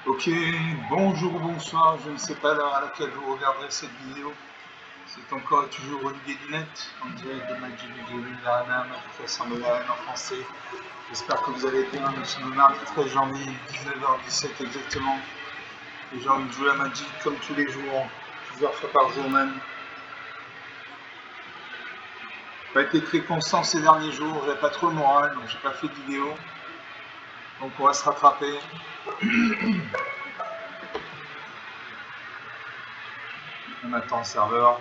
Ok, bonjour ou bonsoir, je ne sais pas l'heure à laquelle vous regarderez cette vidéo. C'est encore et toujours Olivier Dinette, en direct de Magic du Game Arena, Magic Assembly Arena en français. J'espère que vous allez bien. Nous sommes le mardi 13 janvier, 19h17 exactement. Et j'ai envie de jouer à Magic comme tous les jours, plusieurs fois par jour même. J'ai pas été très constant ces derniers jours, j'avais pas trop le moral, donc j'ai pas fait de vidéo. Donc on va se rattraper. On attend le serveur.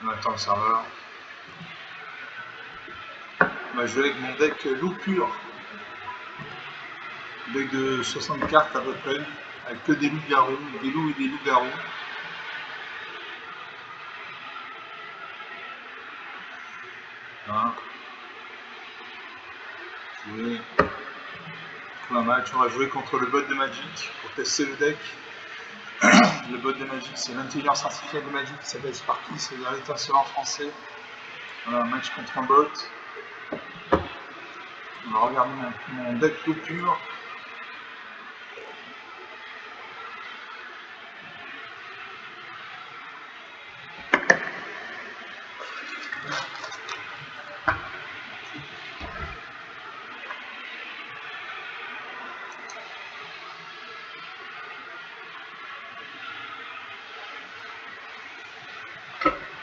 On attend le serveur. On va jouer avec mon deck loup pur. Deck de 60 cartes à peu près, avec que des loups-garous, des loups et des loups-garous. Voilà. Jouer pour un match, on va jouer contre le bot de Magic pour tester le deck. Le bot de Magic, c'est l'intelligence artificielle de Magic qui s'appelle Sparky, c'est-à-dire l'étincelle en français. Voilà, un match contre un bot. On va regarder mon deck loup pur.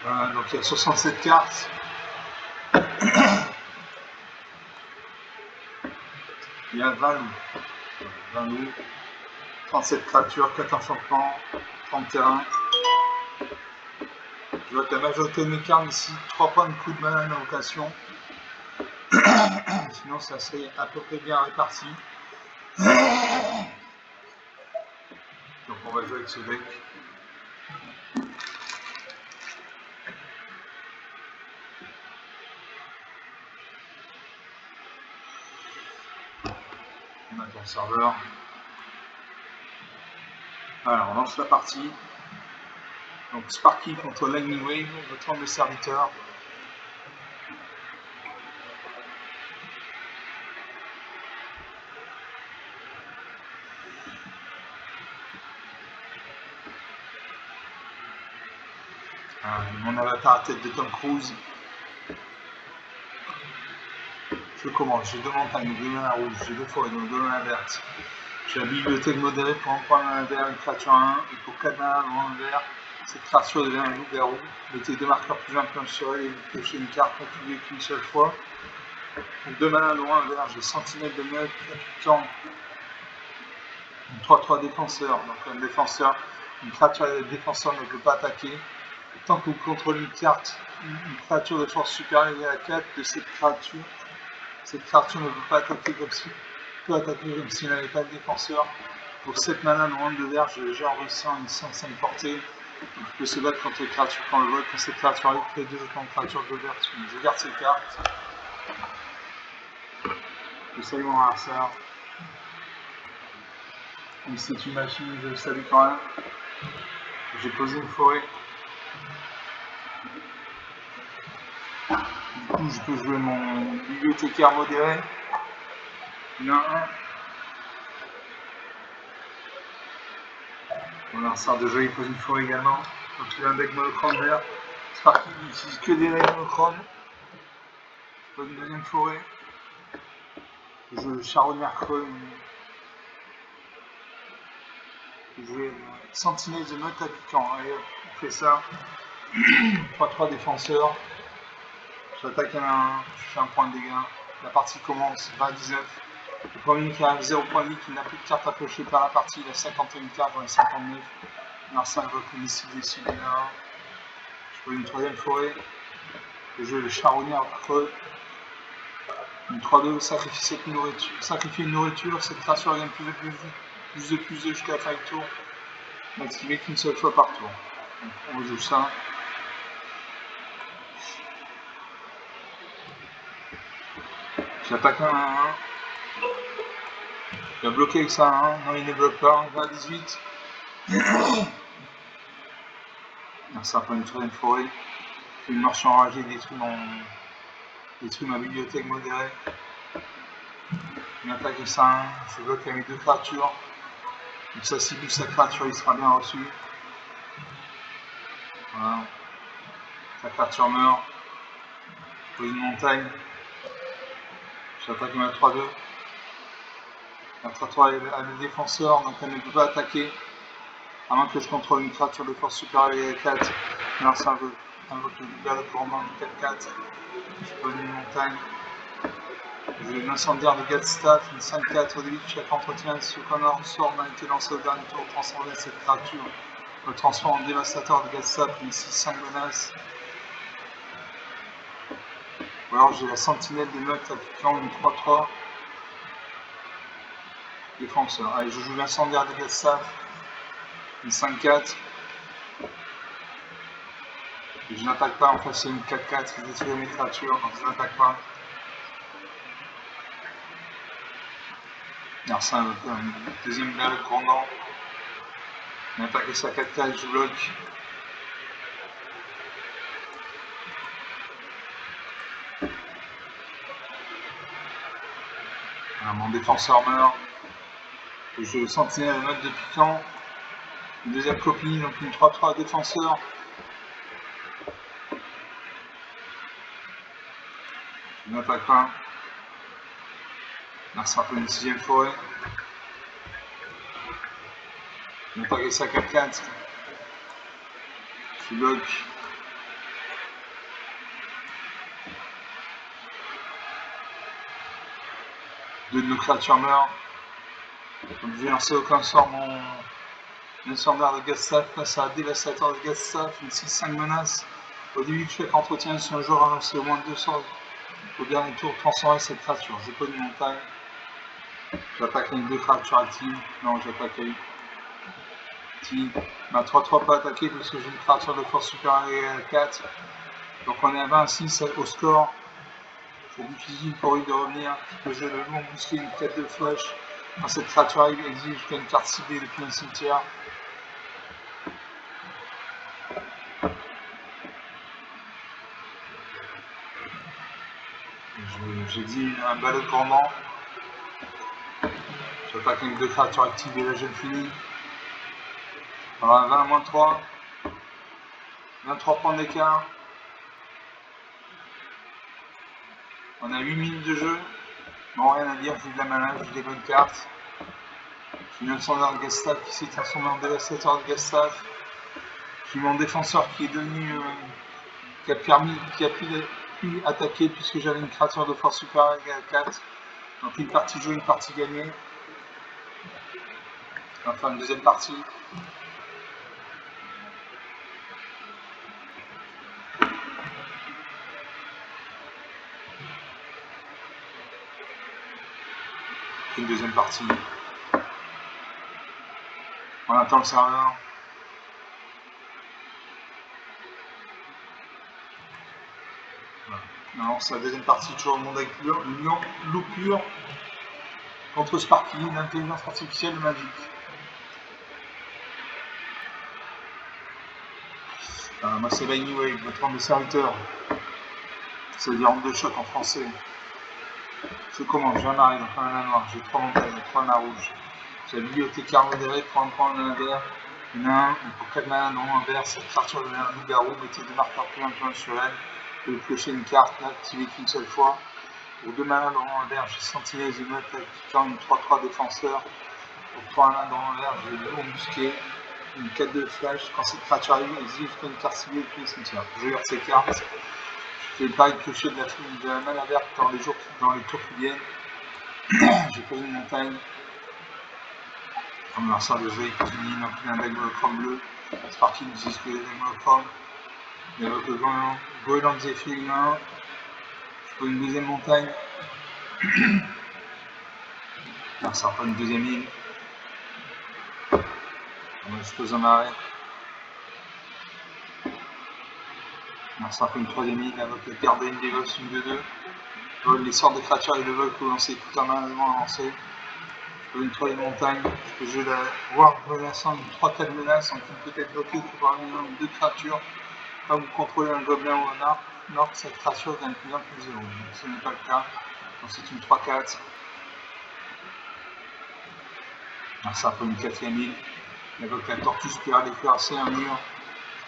Voilà, donc il y a 67 cartes. Il y a 20 loups. 20 loups, 37 créatures, 4 enchantements, 30 terrains. Je vois que la majorité de mes cartes ici, 3 points de coup de mana d'invocation. Sinon ça serait à peu près bien réparti. Donc on va jouer avec ce deck. On attend le serveur. Alors on lance la partie. Donc Sparky contre Lightning Wave, votre homme de serviteur. Mon avatar à tête de Tom Cruise. Je commence, j'ai 2 montagnes, 2 manas rouges, j'ai 2 forêts, donc 2 manas vertes. J'ai la bibliothèque modérée pour un point mana vert, une créature à 1, et pour 4 manas loin vert, cette créature devient un loup-garou. Mettez 2 marqueurs plus influents sur elle et vous pêchez une carte contribuée qu'une seule fois. Donc 2 manas loin vert, j'ai sentinelle de meute, capitaine. 3-3 défenseur, donc un défenseur, une créature défenseur ne peut pas attaquer. Tant que vous contrôlez une créature de force supérieure à 4 de cette créature ne peut pas attaquer comme s'il n'avait pas de défenseur. Pour 7 mana, loin de vert, j'ai enregistré en 105 portée. Donc il peut se battre contre les créatures quand le vote. Quand cette créature arrive, créer 2 jetons de créature de vert. Je garde ces cartes. Je salue mon adversaire. Comme c'est une machine, je le salue quand même. J'ai posé une forêt. Du coup, je peux jouer mon bibliothécaire modéré. Il y en a un. Mon adversaire de jeu, il pose une forêt également. Donc il a un deck monochrome vert. Sparky n'utilise que des rayons monochromes. Je pose une deuxième forêt. Je joue le charognard creux. Je joue sentinelle de meute à piquant. Allez, on fait ça. 3-3 défenseur. J'attaque je fais un point de dégâts. La partie commence, 20 à 19. Le premier qui a 0 point de vie, qui n'a plus de cartes à piocher par la partie, il a 51 cartes dans les 59. Il en a 5 reconnaissables ici et là. Je prends une troisième forêt. Je joue le charognard creux. Une 3-2, sacrifier une nourriture, cette créature gagne plus de jusqu'à la fin du tour. Activé qu'une seule fois par tour. Donc on joue ça. J'attaque un 1-1. Il va bloquer avec ça 1-1. Non, il ne bloque pas. 20 à 18. Ça prend une troisième forêt. Une marche enragée détruit ma bibliothèque modérée. Une attaque de 5, je bloque avec 2 créatures. Donc ça, si sa créature, il sera bien reçu. Voilà. La créature meurt. Je pose une montagne. J'attaque ma 3-2. La 3-3 a le défenseur, donc elle ne peut pas attaquer. À moins que je contrôle une créature de force supérieure à 4. Alors ça invoque le dégât de commandant du 4-4. Je pose une montagne. J'ai une incendiaire de Gatstaff, une 5-4 au début de chaque entretien. Si aucun sort n'a été lancé au dernier tour, transformer cette créature. Le transforme en dévastateur de Gatstaff, une 6-5 menace. Ou alors j'ai la sentinelle des meutes appliquant une 3-3. Défenseur. Allez, je joue l'incendiaire de Gatstaff, une 5-4. Et je n'attaque pas, en fait c'est une 4-4, je détruis mes créatures, donc je n'attaque pas. Alors ça, un deuxième balle grandant. Une attaque de sa 4-4, je bloque. Alors, mon défenseur meurt. Je sentinelle la note de piquant. Une deuxième copie, donc une 3-3 défenseur. Je n'attaque pas. Là, ça sera une 6ème forêt. Une attaque de sa 4-4. Je bloque. Deux de nos créatures meurent. Donc je vais lancer aucun sort mon incendiaire de Gatstaff face à un dévastateur de Gatstaff, une 6-5 menace. Au début de chaque entretien, si un joueur a lancé au moins 2 sorts au dernier tour, transformer cette créature. J'ai pas de montagne. J'attaque avec 2 créatures actives. Non, j'attaque avec ma 3-3 pas attaqué parce que j'ai une créature de force supérieure à 4. Donc on est à 26 au score. C'est difficile pour lui de revenir. Je peux jouer le long, bousculer une tête de flash. Quand cette créature arrive, elle exige jusqu'à une carte ciblée depuis un cimetière. J'exile un balai commandant. J'attaque avec 2 créatures actives et là je le finis. Alors 20-3. 23 points d'écart. On a 8 minutes de jeu. Bon, rien à dire, j'ai de la mana, j'ai des bonnes cartes. J'ai une incendiaire de Gatstaff qui s'est transformé en dévastateur de Gatstaff. J'ai mon défenseur qui est devenu. Qui a pu attaquer puisque j'avais une créature de force supérieure à 4. Donc une partie jouée, une partie gagnée. Enfin, une deuxième partie. Une deuxième partie. On attend le serveur. Voilà. Alors, c'est la deuxième partie, toujours le monde avec loup pur contre Sparky, l'intelligence artificielle magique. Moi, c'est Lightning Wave, votre forme de serviteur. Ça veut dire onde de choc en français. Je commence, j'ai un arrêt, donc un mana noir, j'ai 3 montagnes, 3 mana rouges. J'ai la bibliothécaire modérée pour un point de mana vert. Il y en a un, pour 4 mana non un vert, cette créature devient un loup-garou, mettez 2 marqueurs plus un sur elle. Vous pouvez piocher une carte, l'activer qu'une seule fois. Pour 2 mana dans un vert, j'ai sentinelle de meute activant une 3-3 défenseur. Pour 3 mana dans un vert, j'ai le embusqué, une 4-2 flash. Quand cette créature arrive, elle exige une carte ciblée depuis le cimetière. Je garde ces cartes. Je fais pareil piocher de la mana verte dans les tours qui viennent. J'ai posé une montagne. Comme lanceur de jeu, il finit, donc il y a un Dagmolochrome bleu. Sparky utilise que les Dagmolochrome. Il évoque le Goéland Zephyr 1. Je pose une deuxième montagne. Alors ça reprend une deuxième île. Je pose un arrêt. Alors ça reprend une troisième île avec le Garden Devils 1-2-2. Les sorts de créatures et le vol que vous lancez tout un main lancé. Je pose une troisième montagne. Je peux jouer voir menaçant une 3-4 menaces, donc une peut-être bloquée pour avoir une 2 créatures. quand vous contrôlez un gobelin ou un orc, cette créature gagne plus 1 plus 0. Donc ce n'est pas le cas. Donc c'est une 3-4. Alors ça prend une 4ème île. Il évoque la tortue spirale éclaircée, un mur.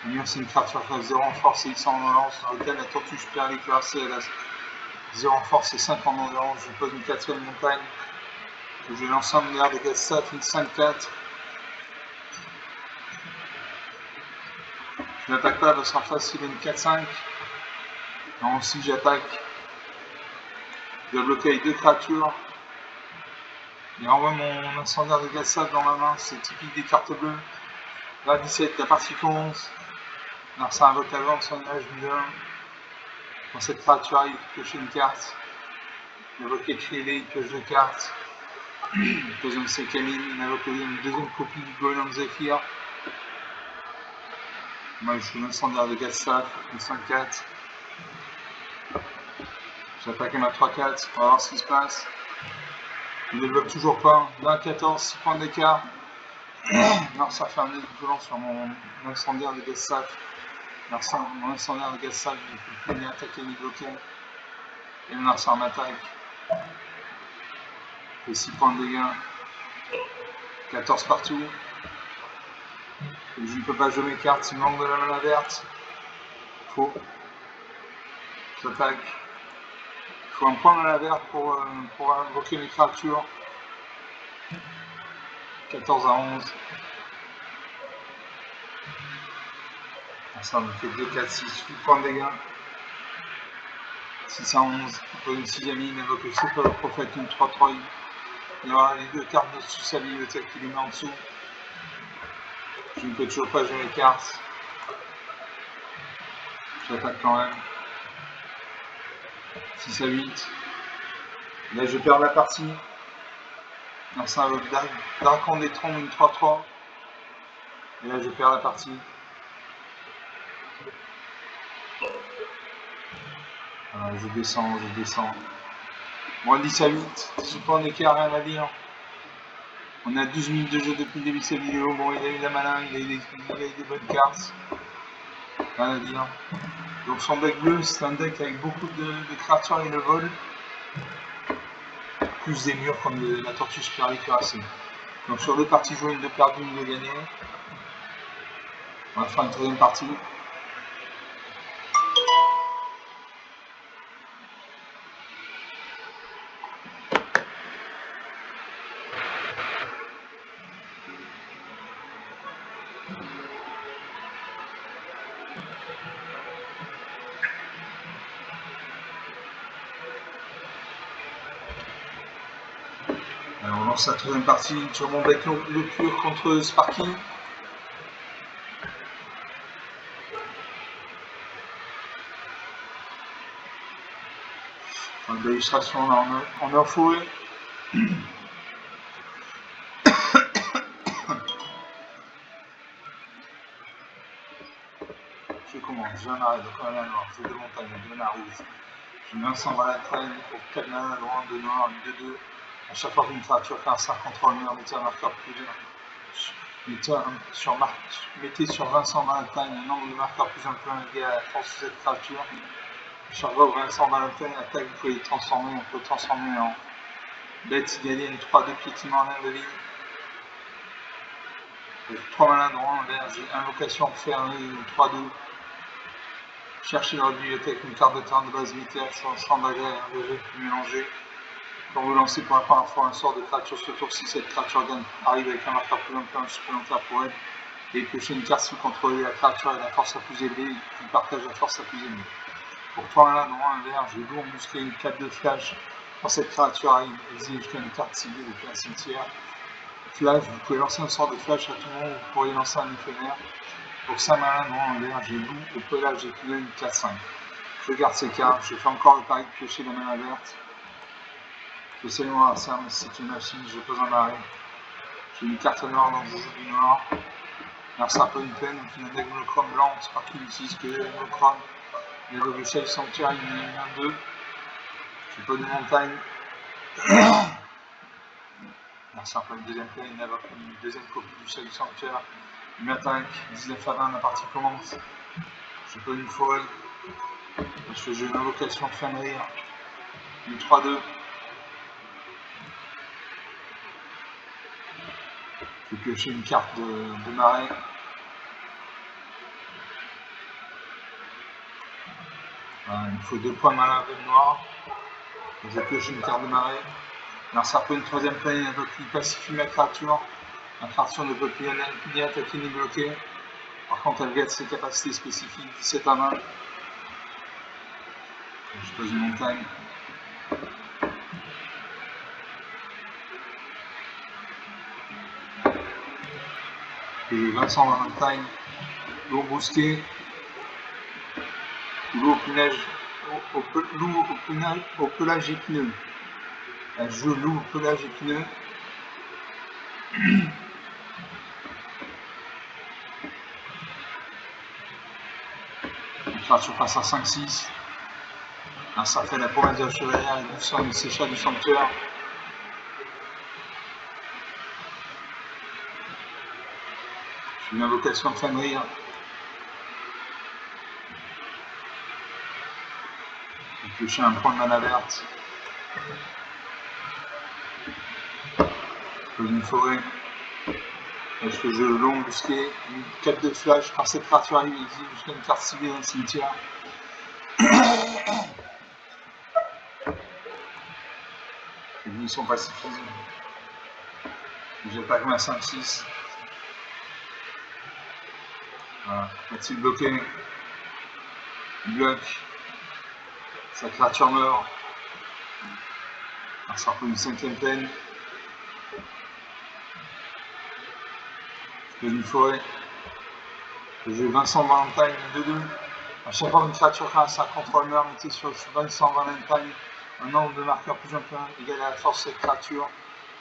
Un mur, c'est une créature qui a 0 en force et 100 en endurance, dans lequel la tortue spirale éclaircée, elle a 0 en force et 5 en endurance. Je pose une 4ème montagne. J'ai l'ensemble de l'air de Gastaf, une 5-4. Je n'attaque pas parce qu'en face il a une 4-5. Non, si j'attaque, je dois bloquer avec 2 créatures. Il renvoie mon incendiaire de Gastaf dans ma main, c'est typique des cartes bleues. Là, 17, la partie commence. Alors ça invoque la vente, son nuage du 1. Quand cette créature arrive, piocher une carte. Il invoque écrit-les, il pioche 2 cartes. Il pose une 5ème île, il invoque une 2ème copie du Golem Zephyr. Moi je suis l'incendiaire de Gastaf, une 5-4. J'attaque à ma 3-4, on va voir ce qui se passe. Il ne bloque toujours pas. 20-14, 6 points d'écart. Alors ça fait un nez violent sur mon incendiaire de Gastaf. Mon incendiaire de Gastaf, il ne peut plus ni attaquer ni bloquer. Et le Narsar m'attaque. Il fait 6 points de dégâts. 14 partout. Et je ne peux pas jouer mes cartes, il manque de la mana verte. Faux. J'attaque. Il faut un point de mana verte pour invoquer mes créatures. 14 à 11. Ça me fait 2, 4, 6, 8 points de dégâts. 6 à 11. Il pose une 6ème île, invoque le Super le Prophète, une 3-3. Il y aura les 2 cartes de-dessus sa bibliothèque qui les met en dessous. Je ne peux toujours pas jouer les cartes. J'attaque quand même. 6 à 8. Là je perds la partie. Alors ça invoque Dracon des Trombes, une 3-3. Et là je perds la partie. Alors, je descends. Moins 10 à 8. 6 points d'écart, rien à dire. On a 12 minutes de jeu depuis le début de cette vidéo. Bon, il a eu la malin, il a eu des bonnes cartes. Rien à dire. Donc son deck bleu, c'est un deck avec beaucoup de créatures et de vol. Plus des murs comme la tortue spirale cuirassée. Donc sur 2 parties jouées, une de perdue, une de gagnée. On va faire une 3ème partie. Alors on lance la 3ème partie sur mon deck le pur contre Sparky. L'illustration là en info. Je commence, j'ai un arrêt, donc un noir, j'ai 2 montagnes, 2 manas rouges. J'ai 900 balles pour 4 manas loin, 2 noirs, 2-2. À chaque fois qu'une créature fait un 5 contre le mur, mettez un marqueur plus dur. Mettez sur Vincent Valentine un nombre de marqueurs plus inclus lié à la force de cette créature. Chaque fois que Vincent Valentine attaque, vous pouvez les transformer. On peut transformer en bête italienne 3-2 piétinement en l'air de vie. 3 malins droits en l'air, j'ai invocation fermée 3-2. Cherchez dans la bibliothèque une carte de terrain de base militaire sur un champ d'agrégat engagé puis mélangé. Quand vous lancez pour la première fois un sort de créature ce tour, si cette créature arrive avec un marqueur plus supplémentaire pour elle, et piocher une carte si vous contrôlez la créature et la force la plus élevée, qui partage la force la plus élevée. Pour 3 malins droits un vert, j'ai lourd musclé une 4 de flash. Quand cette créature arrive, exige jusqu'à une carte ciblée depuis un cimetière. Flash, vous pouvez lancer un sort de flash à tout moment, vous pourriez lancer un éphémère. Pour 5 malins noirs en vert, j'ai loup, au pelage j'ai plus une 4-5. Je garde ces cartes, je fais encore le pari de piocher la mana verte. Je sais moi, c'est une machine, je pose un arrêt. J'ai une carte noire donc je joue du noir. Alors c'est un peu une peine, donc il y a un deck monochrome blanc, c'est pas qu'il utilise que le monochrome. Il y a le Shell Sanctuary, il y en a un 2. J'ai pas de montagne. Alors c'est un peu une deuxième peine, il y a une deuxième copie du Shell Sanctuary. Il m'attaque, 19 à 20, la partie commence. C'est pas une forêt. Parce que j'ai une invocation de fin de rire. Une 3-2. Je vais piocher une carte de marée. Voilà, il me faut 2 points malin avec noir. J'ai pioché une carte de marée. Alors ça peut une troisième planète, elle ne peut plus pacifier ma créature. La créature ne peut plus ni attaquer ni bloquer. Par contre, elle garde ses capacités spécifiques, 17 à 20. Je pose une montagne. J'ai Vincent Valentine, l'eau brusquée, l'eau au pelage épineux. Elle joue loup au pelage épineux. La créature passe à 5-6. Alors ça fait la promesse de la chevalière et du sang de séchage du sanctuaire. J'ai une invocation de fin de rire. J'ai pioché un point de mana verte. Une forêt. Est-ce que je long busqué, une 4 de flash, quand cette créature arrive, il existe jusqu'à une carte civile dans le cimetière. Les lignes sont pacifisées. J'attaque ma 5-6. Voilà. Va-t-il bloquer? Il bloque. Sa créature meurt. Alors ça reprend une 5e peine. Je fais une forêt. J'ai Vincent Valentine 2-2. À chaque fois une créature qui a sa contrôle meurt, mettez sur Vincent Valentine un nombre de marqueurs plus important égal à la force de cette créature.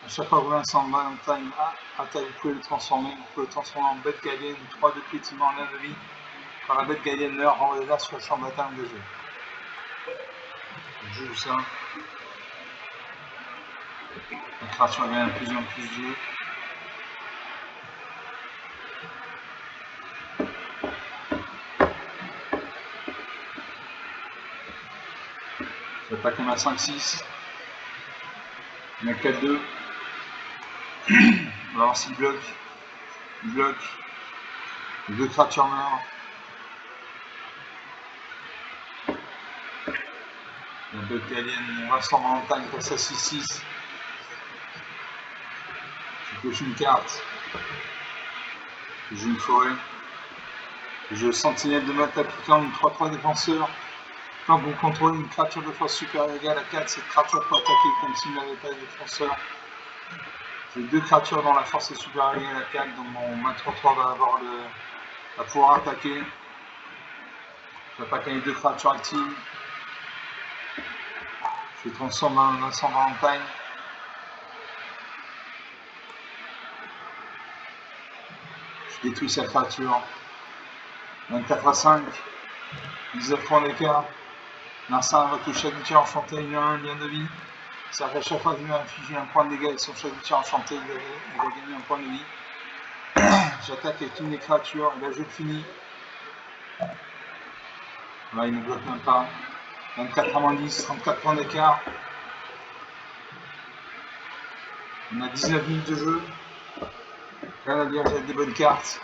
À chaque fois que Vincent Valentine attaque, vous pouvez le transformer. Vous pouvez le transformer en bête gallienne, 3 de pétillement, 1 de vie. Quand la bête gallienne meurt, renvoyez-la sur le champ de bataille engagé. Je joue ça. La créature gagne plus 1 plus 2. J'attaque ma 5-6. Il y a 4-2. On va voir s'il bloque. Il bloque. Les 2 créatures meurent. La bête gallienne, Vincent Valentine passe à 6-6. Je pioche une carte. J'ai une forêt. Je sentinelle de maths appliquant une 3-3 défenseur. Quand vous contrôlez une créature de force supérieure égale à 4, cette créature peut attaquer comme s'il n'avait pas de défenseur. J'ai 2 créatures dont la force est supérieure égale à 4, donc mon mat 3-3 va pouvoir attaquer. J'attaque avec 2 créatures actives. Je transforme en Vincent Valentine. Je détruis sa créature. 24 à 5. 19 points d'écart. L'instinct avec le chagutier enchanté, il a 1 lien de vie. C'est-à-dire qu'à chaque fois qu'il va infliger un point de dégâts avec son chagutier enchanté, il va gagner un point de vie. J'attaque avec une des créatures, et là je finis. Là il ne bloque même pas. 24 à 10, 34 points d'écart. On a 19 minutes de jeu. Rien à dire, j'ai des bonnes cartes.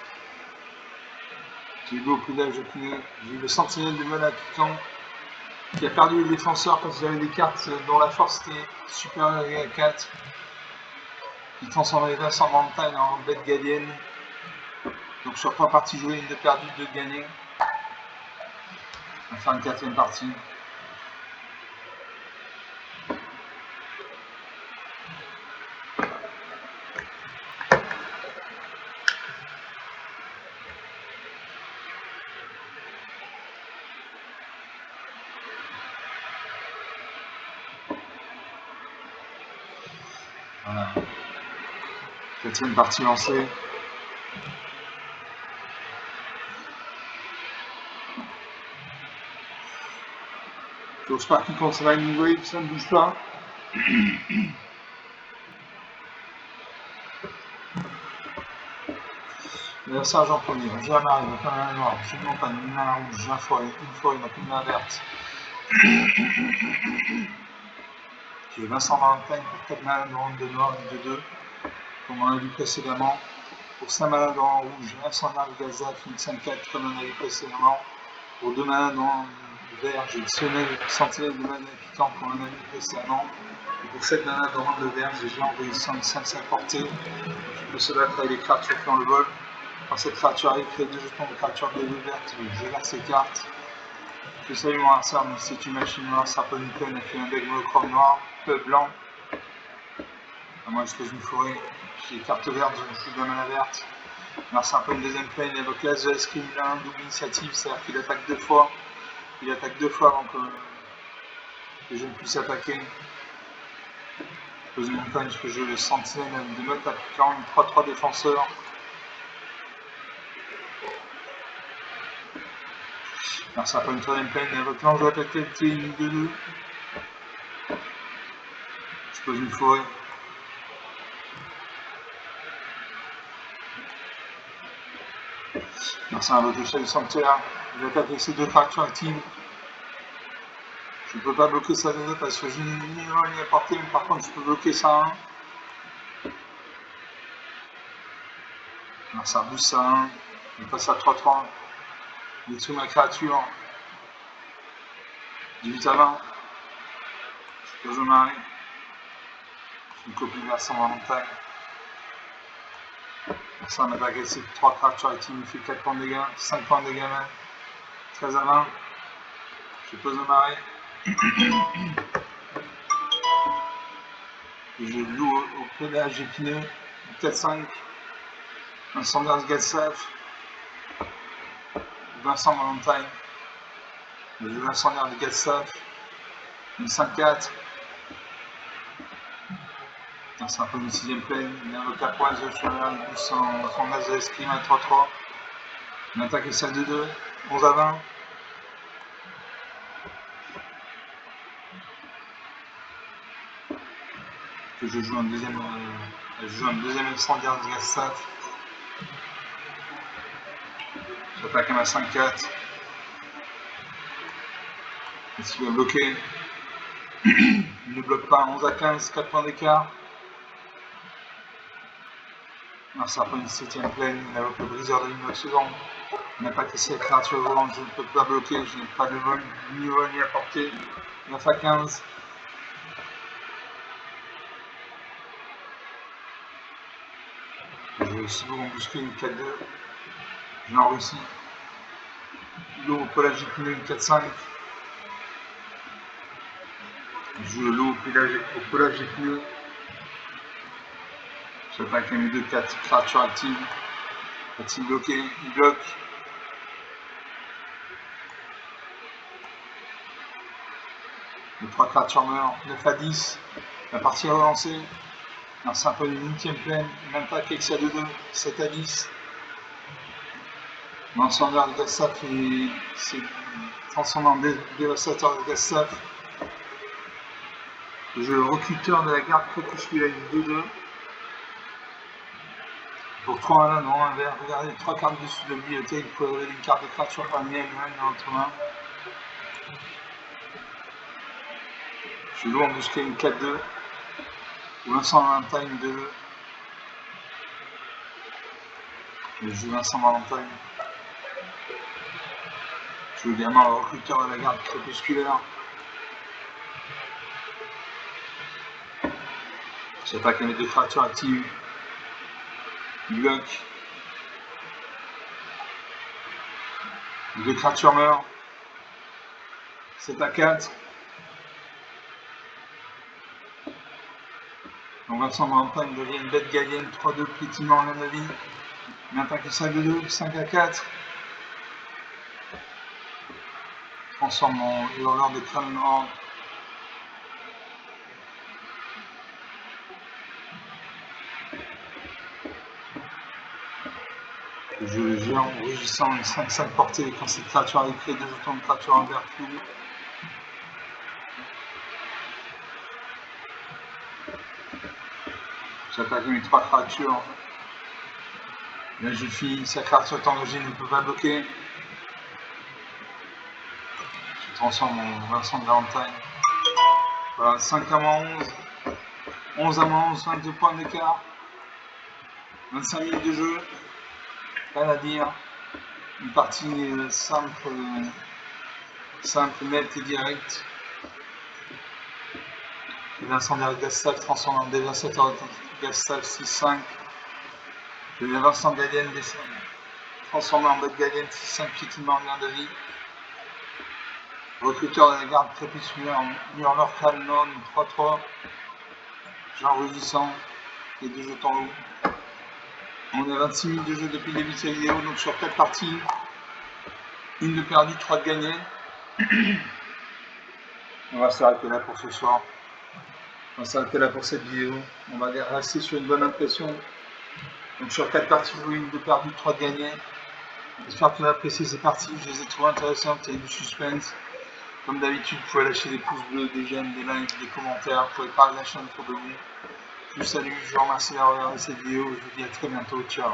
J'ai eu beaucoup d'âge, j'ai eu le sentinelle de Mona qui a perdu les défenseurs parce qu'il avait des cartes dont la force était supérieure à 4. Il transformait Vincent Valentine en bête gallienne. Donc sur 3 parties jouées, une de perdue, 2 de gagnées. On va faire une 4e partie. Voilà. 4e partie lancée. J'espère qu'il pense à la ligne wave, ça ne bouge pas. L'adversaire en premier. J'ai la marée, il n'y a pas un noir. J'ai une montagne, une main rouge, j'ai un forêt, une forêt, il n'y a plus de main verte. J'ai Vincent Valentine pour 4 malades en ronde de noir, de 2, comme on a vu précédemment. Pour 5 malades en rouge, Vincent Gaza, une 5-4, comme on a vu précédemment. Pour 2 malades en vert, j'ai le sentinelle de malade piquant, comme on a vu précédemment. Et pour 7 malades en ronde de vert, j'ai géant résistant de 5-5 portée, qui peut se battre avec les créatures qui ont le vol. Quand cette créature arrive, crée 2 jetons de créatures bleues vertes, je garde ces cartes. Je salue mon adversaire, mais c'est une machine noire, Serpent Newton, a fait un deck monochrome noir, peu blanc. Moi je pose une forêt, j'ai carte verte, je me fous de la mana verte. Alors Serpent deuxième plane, il évoque l'As de l'escrime, il a un double initiative, c'est-à-dire qu'il attaque 2 fois. Il attaque 2 fois avant que je ne puisse attaquer. Je pose une montagne, je peux jouer le sentinelle de mode appliquant une 3-3 défenseur. Alors ça n'a pas une troisième plane, il évoque l'ange de la qualité, une 2-2. Je pose une forêt. Alors c'est un vote du sanctuaire. Il attaque avec ses 2 créatures actives. Je ne peux pas bloquer ça de 2 parce que je n'ai ni vol ni à portée, mais par contre je peux bloquer ça à 1. Alors ça booste ça à 1. Il passe à 3-3. Il détruit ma créature. 18 à 20. Je pose au mari. Je une copie de la Saint-Valentin. Ça m'attaque avec ces 3 créatures actives. Il fait 4 points de dégâts. 5 points de dégâts même. 13 à 20. Je pose au mari. Je loue au pédage épineux. 4-5. Un Sanders Gatsaf. Vincent Valentine. Le Vincent de Gatsaf. Une 5-4. C'est un peu une 6ème plane. Il a un vocal poise sur son as de l'escrime à 3-3. Une attaque et celle de 2. 11 à 20. Que je joue un deuxième incendiaire de Gatsaf. J'attaque à ma 5-4. Est-ce qu'il va bloquer? Il ne bloque pas. 11 à 15, 4 points d'écart. Alors ça prend une 7ème plaine. Il invoque le briseur de l'immoble second. Il n'a pas cassé la créature volante. Je ne peux pas bloquer. Je n'ai pas de vol, ni à portée. 9 à 15. Je vais aussi vous embusquer une 4-2. Je l'en réussis. L'eau au pelage épineux, une 4-5. Je joue l'eau au pelage épineux. J'attaque les 2-4 créatures actives. Est-il bloqué? Il bloque. Les 3 créatures meurent. 9 à 10. La partie est relancée. Alors c'est un peu une 8ème plaine. Même pas qu'Exia de 2. 7 à 10. L'incendeur de Gatsaf s'est transformé en dévastateur de Gatsaf. Je joue le recruteur de la garde crépusculaire 2-2. Pour 3 malades en un vert, regardez les 3 cartes dessus de la bibliothèque, vous pouvez révéler une carte de créature parmi elles-mêmes dans votre main. Je loue embusquer une 4-2. Ou Vincent Valentine 2. Je joue Vincent Valentine. Je joue également le recruteur de la garde crépusculaire. J'attaque mes 2 créatures actives. Il bloque. Les 2 créatures meurent. 7 à 4. Donc Vincent Valentine devient une bête gallienne. 3-2 piétinement en la vie. Une attaque 5 de 2. 5 à 4. Transforme mon hurleur de crâne en je joue le géant rugissant une 5-5 portée quand cette créature arrive crée 2 jetons de créature en vert flou. J'attaque mes 3 créatures. Là, je finis, sa carte sur danger ne peut pas bloquer. Je transforme en Vincent Valentine. Voilà, 5 à moins 11. 11 à moins 11, 22 points d'écart. 25 minutes de jeu. Rien à dire. Une partie simple, nette et directe. Et Vincent Gastal transforme en dévastateur Gastal 6-5. Et Vincent Gallienne transformé en bête Gallienne 6-5 piétinement en gain de vie. Recruteur de la garde Crépus Murmure Canon 3-3. Jean Rugissant et 2 jetons loups. On a 26 minutes de jeu depuis le début de cette vidéo, donc sur 4 parties, 1 de perdu, 3 de gagné. On va s'arrêter là pour ce soir. On va s'arrêter là pour cette vidéo. On va rester sur une bonne impression. Donc sur 4 parties, 1 de perdu, 3 de gagné. J'espère que vous avez apprécié ces parties. Je les ai trouvées intéressantes et du suspense. Comme d'habitude, vous pouvez lâcher des pouces bleus, des j'aime, des likes, des commentaires. Vous pouvez parler de la chaîne autour de vous. Je vous salue, je vous remercie d'avoir regardé cette vidéo. Je vous dis à très bientôt. Ciao.